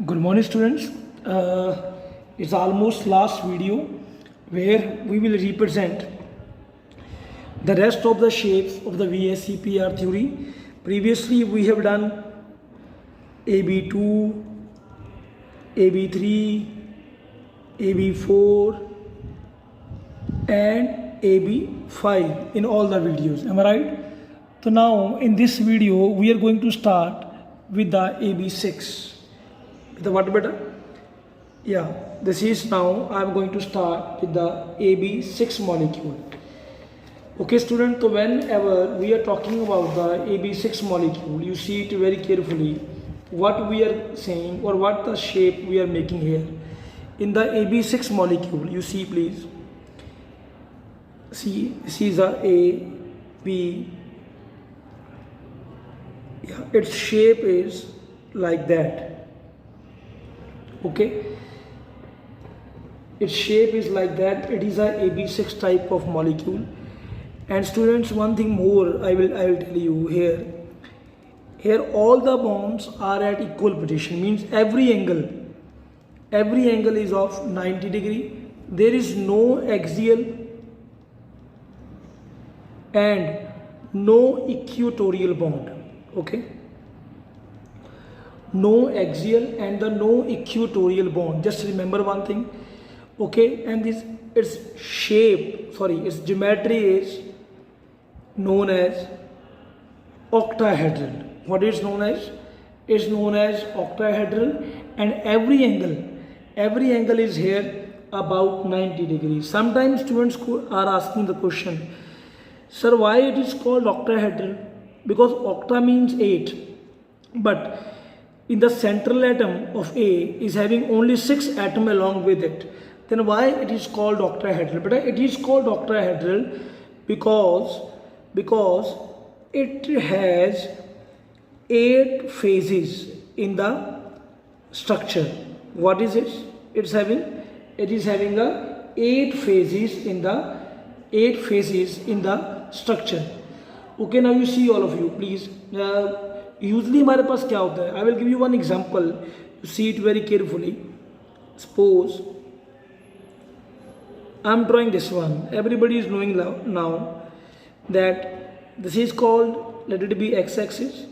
Good morning, students. It's almost last video where we will represent the rest of the shapes of the VSEPR theory. Previously, we have done AB2, AB3, AB4, and AB5 in all the videos. Am I right? So now in this video, we are going to start with the AB6. The what better? Yeah, this is now I am going to start with the AB6 molecule. Okay, student, so whenever we are talking about the AB6 molecule, you see it very carefully what we are saying or what the shape we are making here. In the AB6 molecule, you see please, see this is a A, B, yeah, its shape is like that. Okay, its shape is like that. It is a AB6 type of molecule. And students, one thing more I will tell you here. Here all the bonds are at equal position, means every angle is of 90 degree. There is no axial and no equatorial bond. Okay, no axial and the no equatorial bond. Just remember one thing. Okay, and this its its geometry is known as octahedral. What is known as? It's known as octahedral, and every angle is here about 90 degrees. Sometimes students are asking the question, sir, why it is called octahedral? Because octa means 8, but in the central atom of A is having only 6 atoms along with it. Then why it is called octahedral? But it is called octahedral because it has 8 phases in the structure. What is it? It is having a 8 phases in the structure. Okay, now you see all of you, please. Usually हमारे पास क्या होता है? I will give you one example. You see it very carefully. Suppose I am drawing this one. Everybody is knowing now that this is called, let it be x-axis,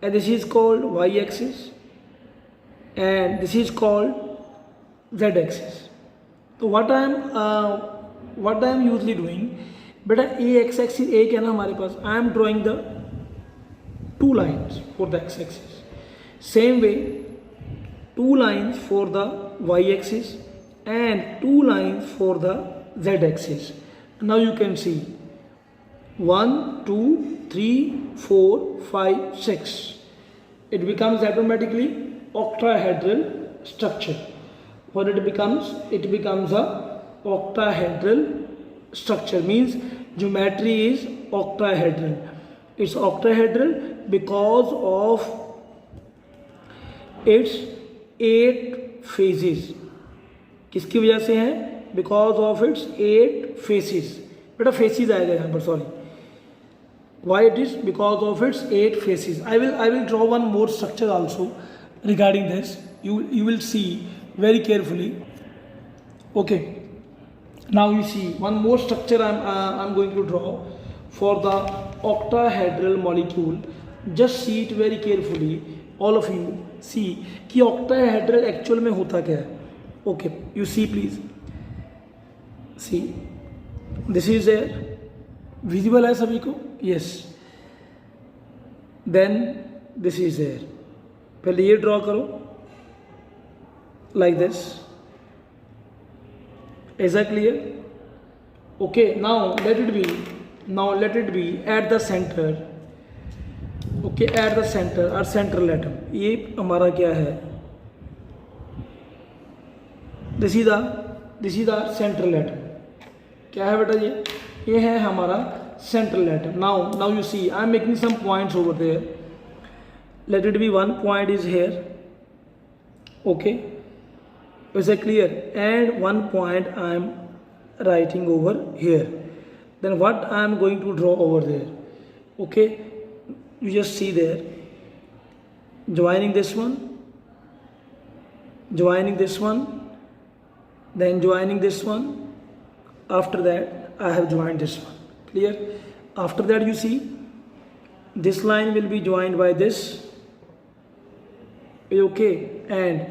and this is called y-axis, and this is called z-axis. So what I am usually doing, बेटा a x-axis एक है ना हमारे पास. I am drawing the 2 lines for the x-axis. Same way, 2 lines for the y-axis and 2 lines for the z-axis. Now you can see 1, 2, 3, 4, 5, 6. It becomes automatically octahedral structure. What it becomes? It becomes a octahedral structure. Means geometry is octahedral. It's octahedral because of its 8 phases. किसकी वजह से है? Because of its 8 phases. बेटा phases आएगा यहाँ पर, sorry. Why it is? Because of its 8 phases. I will draw one more structure also regarding this. You will see very carefully. Okay. Now you see one more structure I'm going to draw for the octahedral molecule. Just see it very carefully. All of you see कि octahedral actual में होता क्या है. Okay, you see please. See, this is there. Visible है सभी को? Yes. Then this is there. पहले ये draw करो like this. Is that clear? Okay, now let it be at the center. Okay, at the center or central atom. ये हमारा क्या है? This is the central atom. क्या है बेटा ये? ये है हमारा central atom. Now you see I am making some points over there. Let it be one point is here. Okay, is that clear? And one point I am writing over here. Then what I am going to draw over there? Okay, you just see there, joining this one joining this one, then joining this one. After that I have joined this one. Clear? After that you see this line will be joined by this, okay, and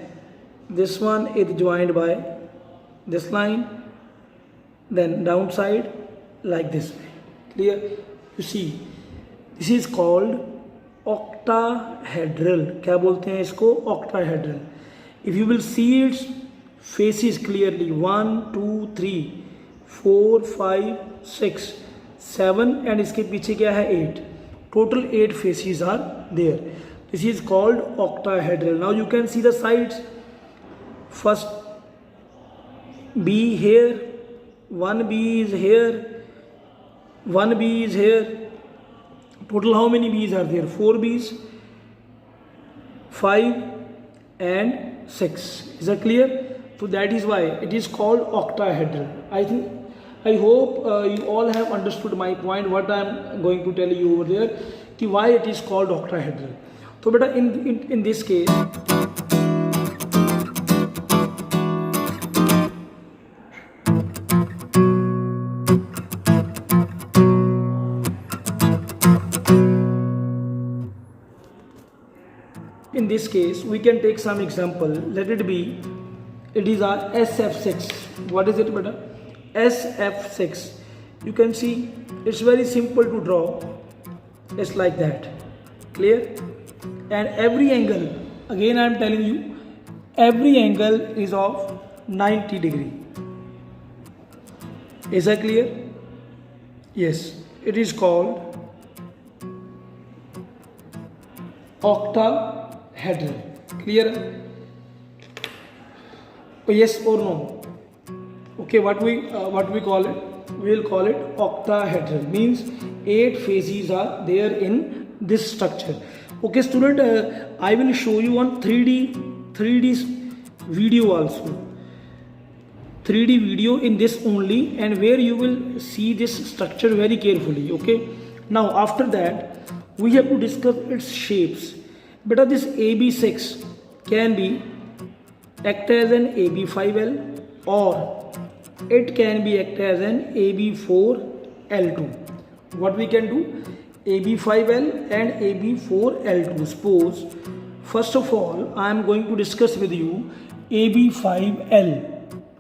this one is joined by this line, then downside like this way. Clear? You see this is called octahedral. क्या बोलते हैं इसको? octahedral. If you will see its faces clearly, 1 2 3 4 5 6 7 and इसके पीछे क्या है 8, total 8 faces are there. This is called octahedral. Now you can see the sides. First B here, one B is here, one B is here. Total how many B's are there? 4 B's, 5 and 6. Is that clear? So that is why it is called octahedral. I hope you all have understood my point, what I am going to tell you over there, कि why it is called octahedral. So beta in this case, we can take some example. Let it be, it is our SF6. What is it, beta? SF6. You can see it's very simple to draw. It's like that. Clear? And every angle, again I am telling you, every angle is of 90 degree. Is that clear? Yes, it is called octahedral. Clear? Yes or no? Okay, what we call it? We will call it octahedral. Means 8 faces are there in this structure. Okay, student, I will show you on 3D video also. 3D video in this only, and where you will see this structure very carefully. Okay. Now after that, we have to discuss its shapes. Beta, this AB6 can be act as an AB5L, or it can be act as an AB4L2. What we can do? AB5L and AB4L2. Suppose first of all I am going to discuss with you AB5L.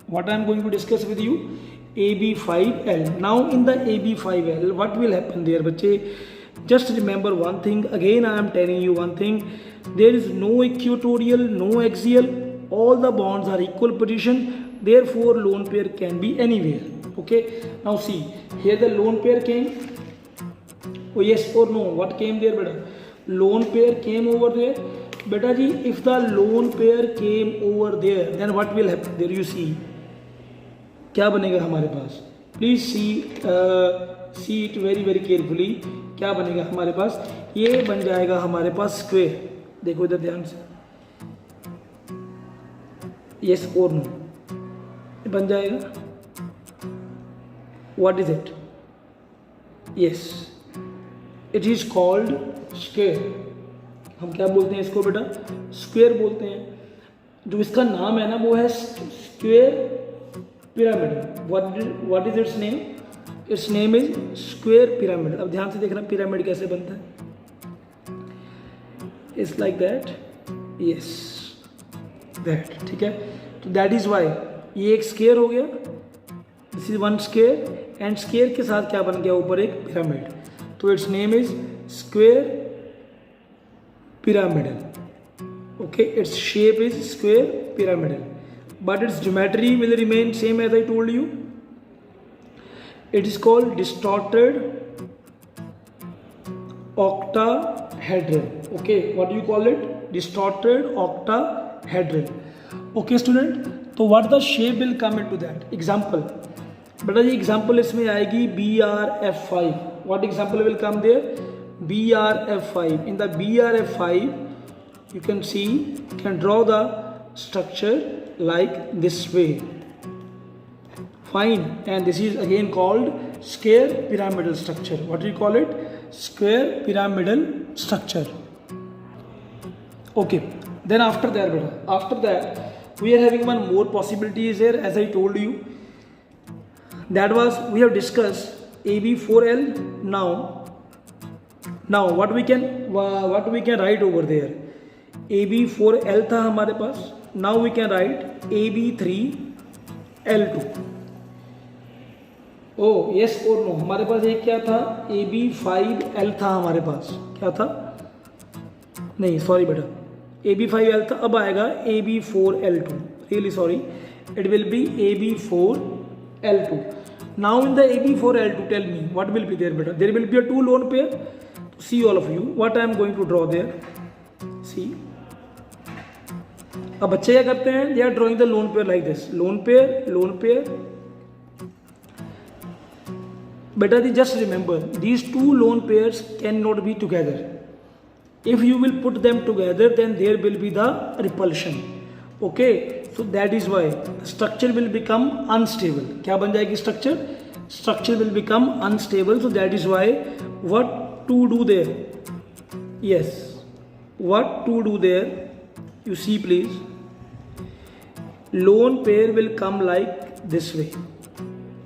What I am going to discuss with you? AB5L. Now in the AB5L, what will happen there, bache? Just remember one thing. Again I am telling you one thing. There is no equatorial, no axial. All the bonds are equal position. Therefore lone pair can be anywhere. Okay. Now see, here the lone pair came. Oh, yes or no? What came there, beta? Lone pair came over there. Beta ji, if the lone pair came over there, then what will happen? There you see. क्या बनेगा हमारे पास? Please see it very carefully. क्या बनेगा हमारे पास? ये बन जाएगा हमारे पास स्क्वायर. देखो इधर ध्यान से. Yes or no? ये बन जाएगा. What is it? Yes. It is called square. हम क्या बोलते हैं इसको बेटा? स्क्वायर बोलते हैं. जो इसका नाम है ना वो है square pyramid. What is its name? Its name is square pyramid. अब ध्यान से देखना पिरामिड कैसे बनता है. It's like that. Yes, that. ठीक है. तो that is why ये एक स्क्वायर हो गया. This is one square, and square के साथ क्या बन गया ऊपर एक पिरामिड. तो its name is square pyramidal. Okay, its shape is square pyramidal, but its geometry will remain same as I told you. It is called distorted octahedral. Okay, what do you call it? Distorted octahedral. Okay student, तो what the shape will come into that? Example. बेटा जी example इसमें आएगी BRF5. What example will come there? BRF5. In the BRF5, you can see, you can draw the structure like this way. Fine. And this is again called square pyramidal structure. What do you call it? Square pyramidal structure. Okay. Then after that, we are having one more possibility is here, as I told you. That was we have discussed AB4L. Now what we can write over there? AB4L था हमारे पास. Now we can write AB3L2. O yes और no, हमारे पास एक क्या था, AB5L था हमारे पास. क्या था? नहीं सॉरी बेटा, AB5L था. अब आएगा AB4L2. Really sorry, it will be AB4L2. Now in the AB4L2 tell me what will be there बेटा. There will be a two lone pair. See all of you what I am going to draw there. See, अब बच्चे क्या करते हैं, they are drawing the lone pair like this. Lone pair. Better just remember, these two lone pairs cannot be together. If you will put them together, then there will be the repulsion. Okay, so that is why structure will become unstable. क्या बन जाएगी structure? Structure will become unstable. So that is why what to do there? Yes, what to do there? You see please. Lone pair will come like this way.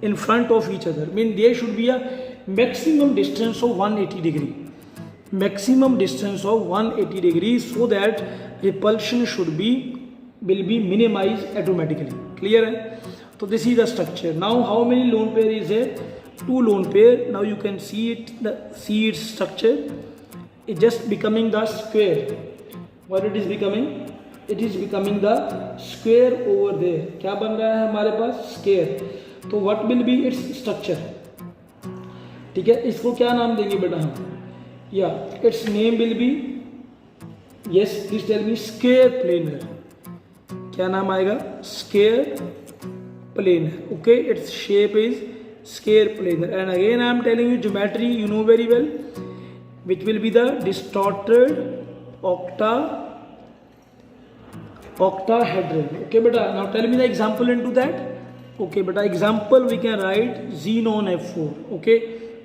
In front of each other, mean there should be a maximum distance of 180 degree. Maximum distance of 180 degrees, so that repulsion will be minimized automatically. Clear hai? So this is the structure. Now how many lone pair is there? Two lone pair. Now you can see its structure. It just becoming the square. What it is becoming? It is becoming the square over there. क्या बन रहा है हमारे पास? Square. तो what will be its structure. ठीक है, इसको क्या नाम देंगे बेटा हम? या its name will be, yes please tell me, square planar. क्या नाम आएगा? Square planar. Okay, its shape is square planar. And again I am telling you geometry you know very well, which will be the distorted octahedral. Okay beta, now tell me the example into that. Okay beta, example we can write xenon F4. Okay,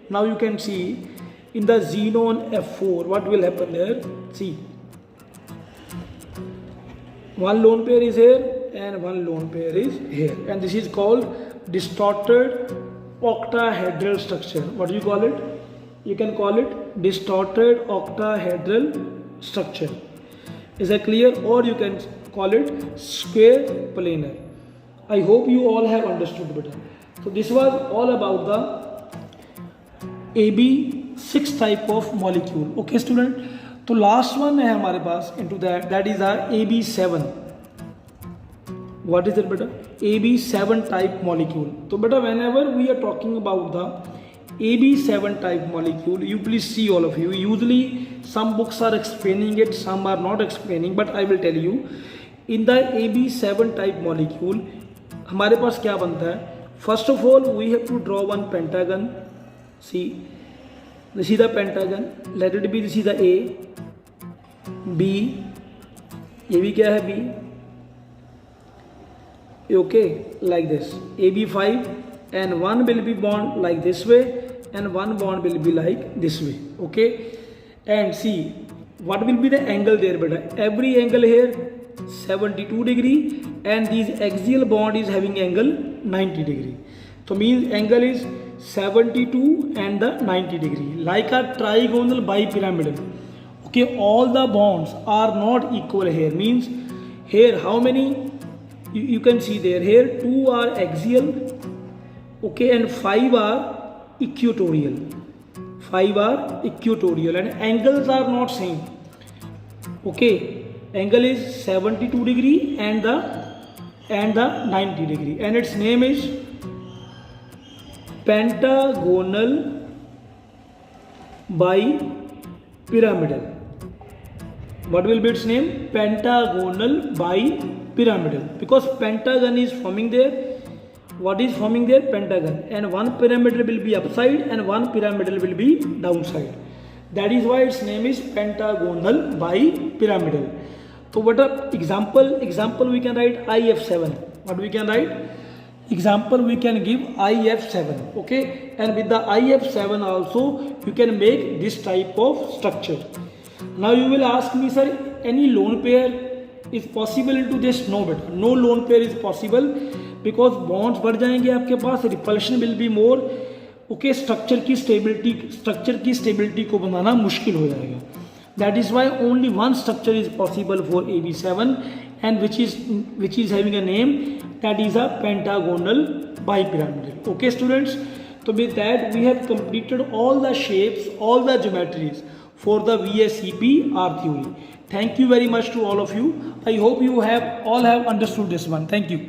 now you can see in the xenon F4 what will happen there. See, one lone pair is here and one lone pair is here, and this is called distorted octahedral structure. What do you call it? You can call it distorted octahedral structure. Is that clear? Or you can call it square planar. I hope you all have understood better. So this was all about the AB6 type of molecule. Okay student, तो last one है हमारे पास into that is our AB7. What is it बेटा? AB7 type molecule. तो बेटा whenever we are talking about the AB7 type molecule, you please see all of you. Usually some books are explaining it, some are not explaining, but I will tell you. In the AB7 type molecule हमारे पास क्या बनता है? First of all we have to draw one pentagon. See, this is the pentagon. Let it be, this is the A, B, ये भी क्या है B. Okay, like this. AB5, and one will be bond like this way and one bond will be like this way. Okay, and see what will be the angle there beta. Every angle here 72 degree, and this axial bond is having angle 90 degree. So means angle is 72 and the 90 degree, like a trigonal bipyramidal. Okay, all the bonds are not equal here. Means here how many you can see there. Here 2 are axial, okay, and 5 are equatorial. 5 are equatorial, and angles are not same. Okay, angle is 72 degree and the 90 degree, and its name is pentagonal bipyramidal. What will be its name? Pentagonal bipyramidal, because pentagon is forming there. What is forming there? Pentagon, and one pyramidal will be upside and one pyramidal will be downside. That is why its name is pentagonal bipyramidal. So what a example we can write IF7. What we can write? Example we can give IF7. Okay, and with the IF7 also you can make this type of structure. Now you will ask me, sir, any lone pair is possible into this? No बेटा, no lone pair is possible, because bonds बढ़ जाएंगे आपके पास, repulsion will be more. Okay, structure की stability को बनाना मुश्किल हो जाएगा। That is why only one structure is possible for AB7 and which is having a name, that is a pentagonal bipyramidal. Okay students, so with that we have completed all the shapes, all the geometries for the VSEP R theory. Thank you very much to all of you. I hope you have all have understood this one. Thank you.